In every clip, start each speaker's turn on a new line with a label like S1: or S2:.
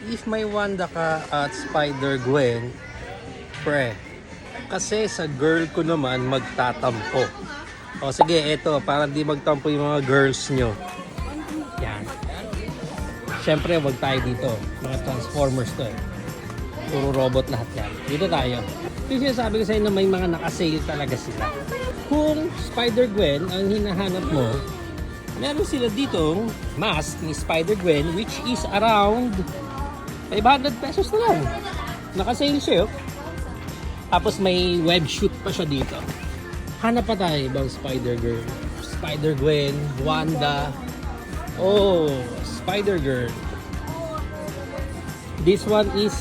S1: if may Wanda ka at Spider-Gwen, pre, kasi sa girl ko naman magtatampo. O sige, eto, para di magtampo yung mga girls nyo. Yan. Siyempre, wag tayo dito. Mga Transformers to eh. Puro robot lahat yan. Dito tayo. Yung sinasabi ko sa inyo na may mga naka-sale talaga sila. Kung Spider-Gwen ang hinahanap mo, meron sila ditong mask ni Spider-Gwen which is around 500 pesos na lang. Naka-sale siya. Tapos may web shoot pa siya dito. Hanap pa tayo ibang Spider-Girl. Spider-Gwen, Wanda. Oh, Spider-Girl. This one is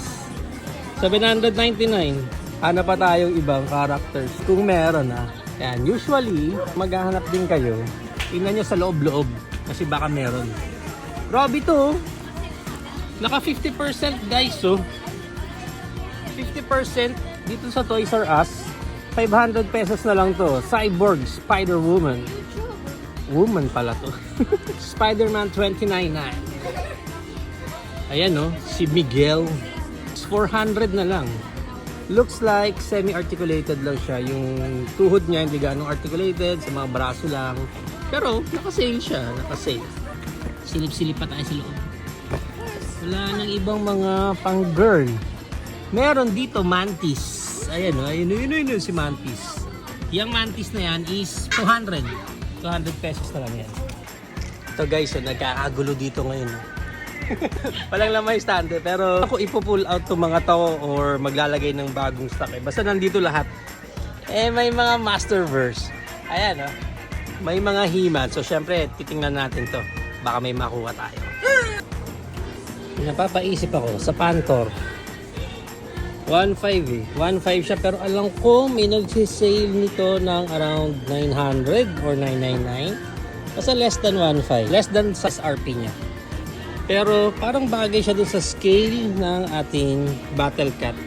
S1: 799. Hanap pa tayong ibang characters kung meron ha. Yan, usually maghahanap din kayo. Tingnan nyo sa loob-loob kasi baka meron. Grabe to. Naka 50% guys so. 50% dito sa Toys R Us. 500 pesos na lang to. Cyborg Spider-Woman. Woman pala to. Spider-Man 2099. Ayan no, si Miguel. 400 na lang. Looks like semi-articulated lang siya. Yung tuhod niya hindi ganong articulated. Sa mga braso lang. Pero naka-sale siya. Naka-sale. Silip-silip pa tayo sa loob. Wala nang ibang mga pang-girl. Meron dito Mantis. Ayan o. Ayun si Mantis. Yung Mantis na yan is 200. 200 pesos na lang yan. Ito guys, nagkakagulo dito ngayon. Walang lamay stand pero ako ipo-pull out to mga to or maglalagay ng bagong stock basta nandito lahat may mga Masterverse ayan may mga He-Man so syempre titingnan natin to baka may makuha tayo. Napapaisip ako sa Panther 1.5 1.5 siya pero alam ko may nagsisale nito ng around 900 or 999 basta less than 1.5 less than sa SRP niya. Pero parang bagay siya dun sa scale ng ating Battle Cat.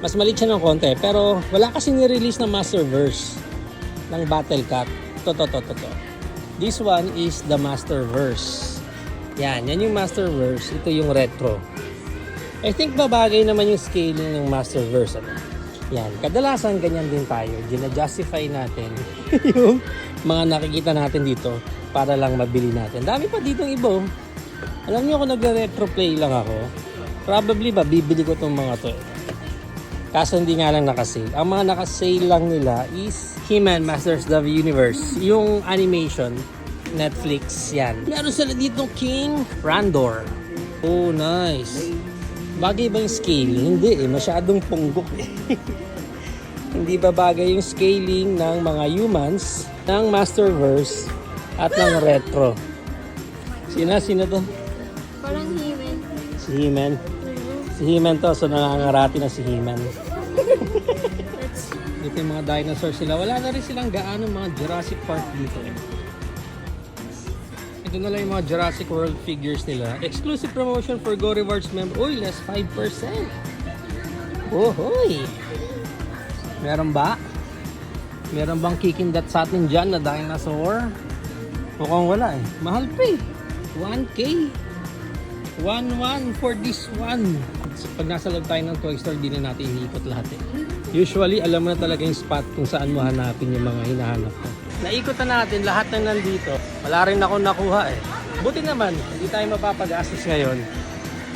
S1: Mas maliit siya ng konti. Pero wala kasi ni-release na Masterverse ng Battle Cat. To. This one is the Masterverse. Yan yung Masterverse. Ito yung retro. I think babagay naman yung scaling ng Masterverse. Yan. Kadalasan ganyan din tayo. Gina-justify natin yung mga nakikita natin dito para lang mabili natin. Dami pa ditong iba. Alam niyo kung nagre-retro play lang ako, probably ba bibili ko tong mga to. Kaso hindi nga lang nakasale. Ang mga nakasale lang nila is He-Man Masters of the Universe. Yung animation, Netflix yan. Meron sila ditong King Randor. Oh, nice. Bagay ba yung scale? Hindi masyadong punggok Hindi ba bagay yung scaling ng mga humans, ng Masterverse, at ng retro. Sino to?
S2: Parang He-Man.
S1: Si He-Man. Si He-Man to, so nangangarati na si He-Man. Dito yung mga dinosaurs sila. Wala na rin silang gaano mga Jurassic Park dito eh. Ito na lang yung mga Jurassic World figures nila. Exclusive promotion for Go Rewards member. Uy, less 5%. Ohoy! Meron ba? Meron bang kicking that sa atin dyan na dinosaur? Mukhang wala eh. Mahal pa eh. 1K. 1.1 for this one. Pag nasa loob tayo ng toy store, di na natin iniikot lahat eh. Usually, alam mo na talaga yung spot kung saan mo hanapin yung mga hinahanap ko. Naikot na natin lahat na nandito. Wala rin ako nakuha eh. Buti naman, hindi tayo mapapagastos ngayon.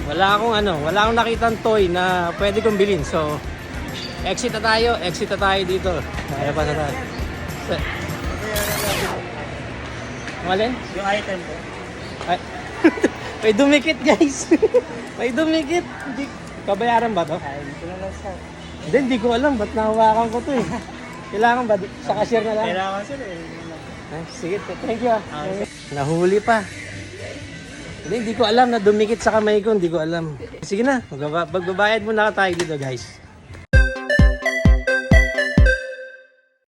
S1: Wala akong nakitang toy na pwede kong bilhin. So, exit na tayo dito. Kaya pa na tayo. Malin?
S3: Yung item ko.
S1: Ay. May dumikit guys. May dumikit. Kabayaran ba to?
S3: Ay, hindi ko na lang siya.
S1: Hindi ko alam. Ba't nahawakan ko to eh. Kailangan ba? Sa cashier na lang?
S3: Kailangan sila eh.
S1: Ay, sige, thank you. Nahuli pa. Hindi ko alam na dumikit sa kamay ko. Hindi ko alam. Sige na. Magbabayad muna tayo dito guys.